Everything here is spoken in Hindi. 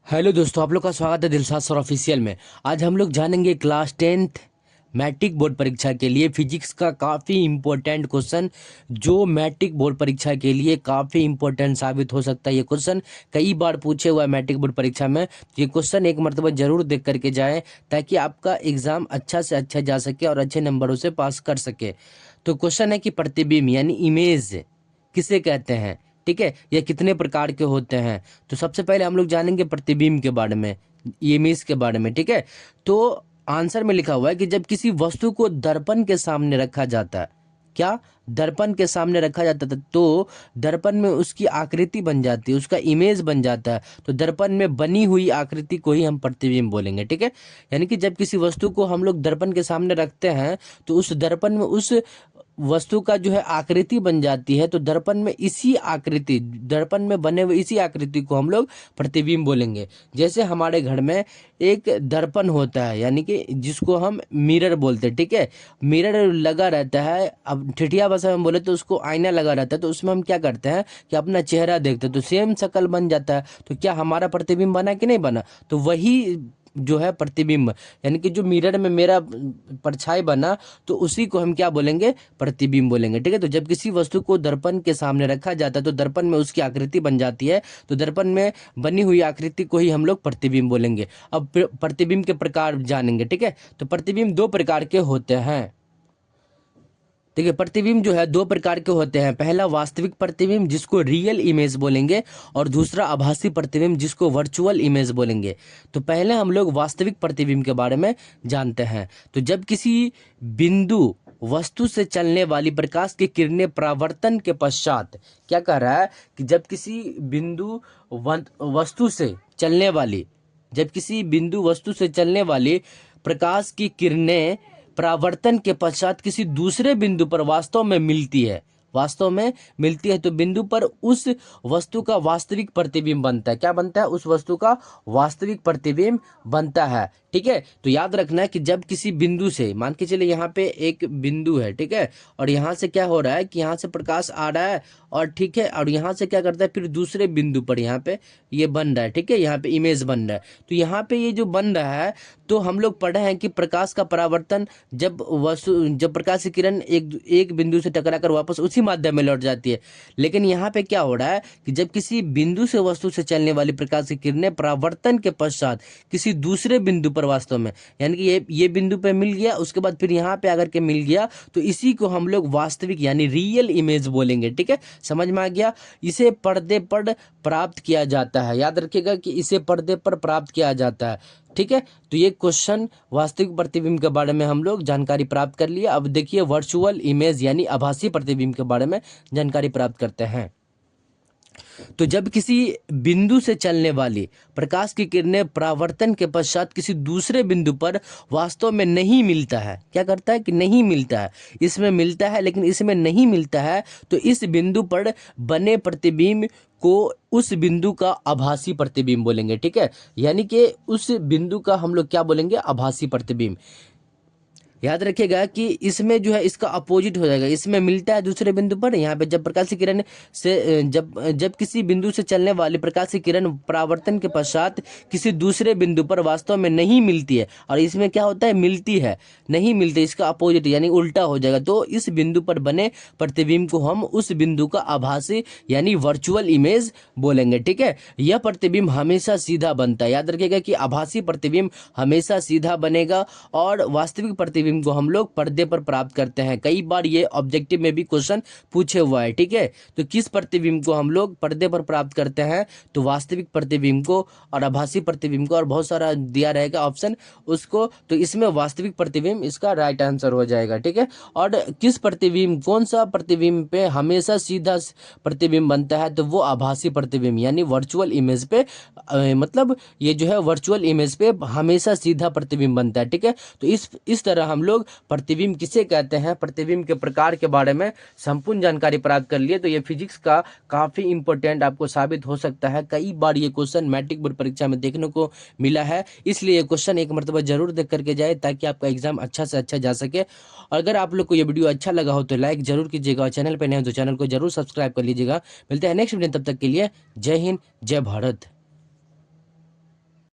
हेलो दोस्तों, आप लोग का स्वागत है दिलसाद सर ऑफिशियल में। आज हम लोग जानेंगे क्लास 10th मैट्रिक बोर्ड परीक्षा के लिए फिजिक्स का काफ़ी इम्पोर्टेंट क्वेश्चन, जो मैट्रिक बोर्ड परीक्षा के लिए काफ़ी इम्पोर्टेंट साबित हो सकता है। ये क्वेश्चन कई बार पूछे हुआ है मैट्रिक बोर्ड परीक्षा में। ये क्वेश्चन एक मरतबा जरूर देख करके जाएं, ताकि आपका एग्ज़ाम अच्छा से अच्छा जा सके और अच्छे नंबरों से पास कर सके। तो क्वेश्चन है कि प्रतिबिंब यानी इमेज किसे कहते हैं, ठीक है, ये कितने प्रकार के होते हैं। तो सबसे पहले हम लोग जानेंगे प्रतिबिंब के बारे में, इमेज के बारे में, ठीक है। तो आंसर में लिखा हुआ है कि जब किसी वस्तु को दर्पण के सामने रखा जाता है, क्या दर्पण के सामने रखा जाता था, तो दर्पण में उसकी आकृति बन जाती है, उसका इमेज बन जाता है। तो दर्पण में बनी हुई आकृति को ही हम प्रतिबिंब बोलेंगे, ठीक है। यानी कि जब किसी वस्तु को हम लोग दर्पण के सामने रखते हैं, तो उस दर्पण में उस वस्तु का जो है आकृति बन जाती है। तो दर्पण में इसी आकृति, दर्पण में बने हुए इसी आकृति को हम लोग प्रतिबिंब बोलेंगे। जैसे हमारे घर में एक दर्पण होता है, यानी कि जिसको हम मिरर बोलते हैं, ठीक है। मिरर लगा रहता है, अब ठेठिया भाषा में बोले तो उसको आईना लगा रहता है। तो उसमें हम क्या करते हैं कि अपना चेहरा देखते हैं, तो सेम शक्ल बन जाता है। तो क्या हमारा प्रतिबिंब बना कि नहीं बना? तो वही जो है प्रतिबिंब, यानी कि जो मिरर में मेरा परछाई बना, तो उसी को हम क्या बोलेंगे? प्रतिबिंब बोलेंगे, ठीक है। तो जब किसी वस्तु को दर्पण के सामने रखा जाता है, तो दर्पण में उसकी आकृति बन जाती है। तो दर्पण में बनी हुई आकृति को ही हम लोग प्रतिबिंब बोलेंगे। अब प्रतिबिंब के प्रकार जानेंगे, ठीक है। तो प्रतिबिंब दो प्रकार के होते हैं। देखिए, प्रतिबिंब जो है दो प्रकार के होते हैं। पहला वास्तविक प्रतिबिंब, जिसको रियल इमेज बोलेंगे, और दूसरा आभासी प्रतिबिंब, जिसको वर्चुअल इमेज बोलेंगे। तो पहले हम लोग वास्तविक प्रतिबिंब के बारे में जानते हैं। तो जब किसी बिंदु वस्तु से चलने वाली प्रकाश की किरणें परावर्तन के पश्चात, क्या कह रहा है कि जब किसी बिंदु वस्तु से चलने वाली, जब किसी बिंदु वस्तु से चलने वाली प्रकाश की किरणें परावर्तन के पश्चात किसी दूसरे बिंदु पर वास्तव में मिलती है, वास्तव में मिलती है, तो बिंदु पर उस वस्तु का वास्तविक प्रतिबिंब बनता है। क्या बनता है? उस वस्तु का वास्तविक प्रतिबिंब बनता है, ठीक है। तो याद रखना है कि जब किसी बिंदु से, मान के चलिए यहाँ पे एक बिंदु है, ठीक है, और यहाँ से क्या हो रहा है कि यहाँ से प्रकाश आ रहा है, और ठीक है, और यहाँ से क्या करता है, फिर दूसरे बिंदु पर यहाँ पे ये बन रहा है, ठीक है, यहाँ पे इमेज बन रहा है। तो यहाँ पे ये जो बन रहा है, तो हम लोग पढ़े हैं कि प्रकाश का परावर्तन, जब प्रकाश की किरण एक बिंदु से टकराकर वापस उसी माध्यम में लौट जाती है। लेकिन यहाँ पे क्या हो रहा है कि जब किसी बिंदु से वस्तु से चलने वाली प्रकाश की किरणें परावर्तन के पश्चात किसी दूसरे बिंदु पर वास्तव में, यानी कि ये बिंदु पे मिल गया, उसके बाद फिर यहाँ पे आकर के मिल गया, तो इसी को हम लोग वास्तविक यानी रियल इमेज बोलेंगे, ठीक है। समझ में आ गया? इसे पर्दे पर प्राप्त किया जाता है। याद रखिएगा कि इसे पर्दे पर प्राप्त किया जाता है, ठीक है। तो ये क्वेश्चन वास्तविक प्रतिबिंब के बारे में हम लोग जानकारी प्राप्त कर लिया। अब देखिए वर्चुअल इमेज यानी आभासी प्रतिबिंब के बारे में जानकारी प्राप्त करते हैं। तो जब किसी बिंदु से चलने वाली प्रकाश की किरणें परावर्तन के पश्चात किसी दूसरे बिंदु पर वास्तव में नहीं मिलता है, क्या करता है कि नहीं मिलता है, इसमें मिलता है लेकिन इसमें नहीं मिलता है, तो इस बिंदु पर बने प्रतिबिंब को उस बिंदु का आभासी प्रतिबिंब बोलेंगे, ठीक है। यानी कि उस बिंदु का हम लोग क्या बोलेंगे? आभासी प्रतिबिंब। याद रखिएगा कि इसमें जो है इसका अपोजिट हो जाएगा, इसमें मिलता है दूसरे बिंदु पर। यहाँ पे जब प्रकाश की किरण से जब किसी बिंदु से चलने वाली प्रकाश की किरण परावर्तन के पश्चात किसी दूसरे बिंदु पर वास्तव में नहीं मिलती है, और इसमें क्या होता है? मिलती है, नहीं मिलती, इसका अपोजिट यानी उल्टा हो जाएगा। तो इस बिंदु पर बने प्रतिबिंब को हम उस बिंदु का आभासी यानी वर्चुअल इमेज बोलेंगे, ठीक है। यह प्रतिबिंब हमेशा सीधा बनता है। याद रखिएगा कि आभासी प्रतिबिंब हमेशा सीधा बनेगा, और वास्तविक प्रतिबिंब को हम लोग पर्दे पर प्राप्त करते हैं। कई बार ये ऑब्जेक्टिव में भी क्वेश्चन पूछे हुआ है, ठीक है। तो किस प्रतिबिंब को हम लोग पर्दे पर प्राप्त करते हैं? तो वास्तविक प्रतिबिंब को और आभासी प्रतिबिंब को, और बहुत सारा दिया रहेगा ऑप्शन उसको। तो इसमें वास्तविक प्रतिबिंब इसका राइट आंसर हो जाएगा, ठीक है। और किस प्रतिबिंब, कौन सा प्रतिबिंब पे हमेशा सीधा प्रतिबिंब बनता है? तो वो आभासी प्रतिबिंब यानी वर्चुअल इमेज पे, मतलब ये जो है वर्चुअल इमेज पे हमेशा सीधा प्रतिबिंब बनता है, ठीक है। तो इस तरह हम लोग प्रतिबिंब किसे कहते हैं, प्रतिबिंब के प्रकार के बारे में संपूर्ण जानकारी प्राप्त कर लिए। तो ये फिजिक्स का काफ़ी इंपॉर्टेंट आपको साबित हो सकता है। कई बार ये क्वेश्चन मैट्रिक बोर्ड परीक्षा में देखने को मिला है, इसलिए ये क्वेश्चन एक मरतबा जरूर देख करके जाए, ताकि आपका एग्जाम अच्छा से अच्छा जा सके। और अगर आप लोग को ये वीडियो अच्छा लगा हो तो लाइक जरूर कीजिएगा, और चैनल पर नए हो तो चैनल को जरूर सब्सक्राइब कर लीजिएगा। मिलते हैं नेक्स्ट वीडियो, तब तक के लिए जय हिंद, जय भारत।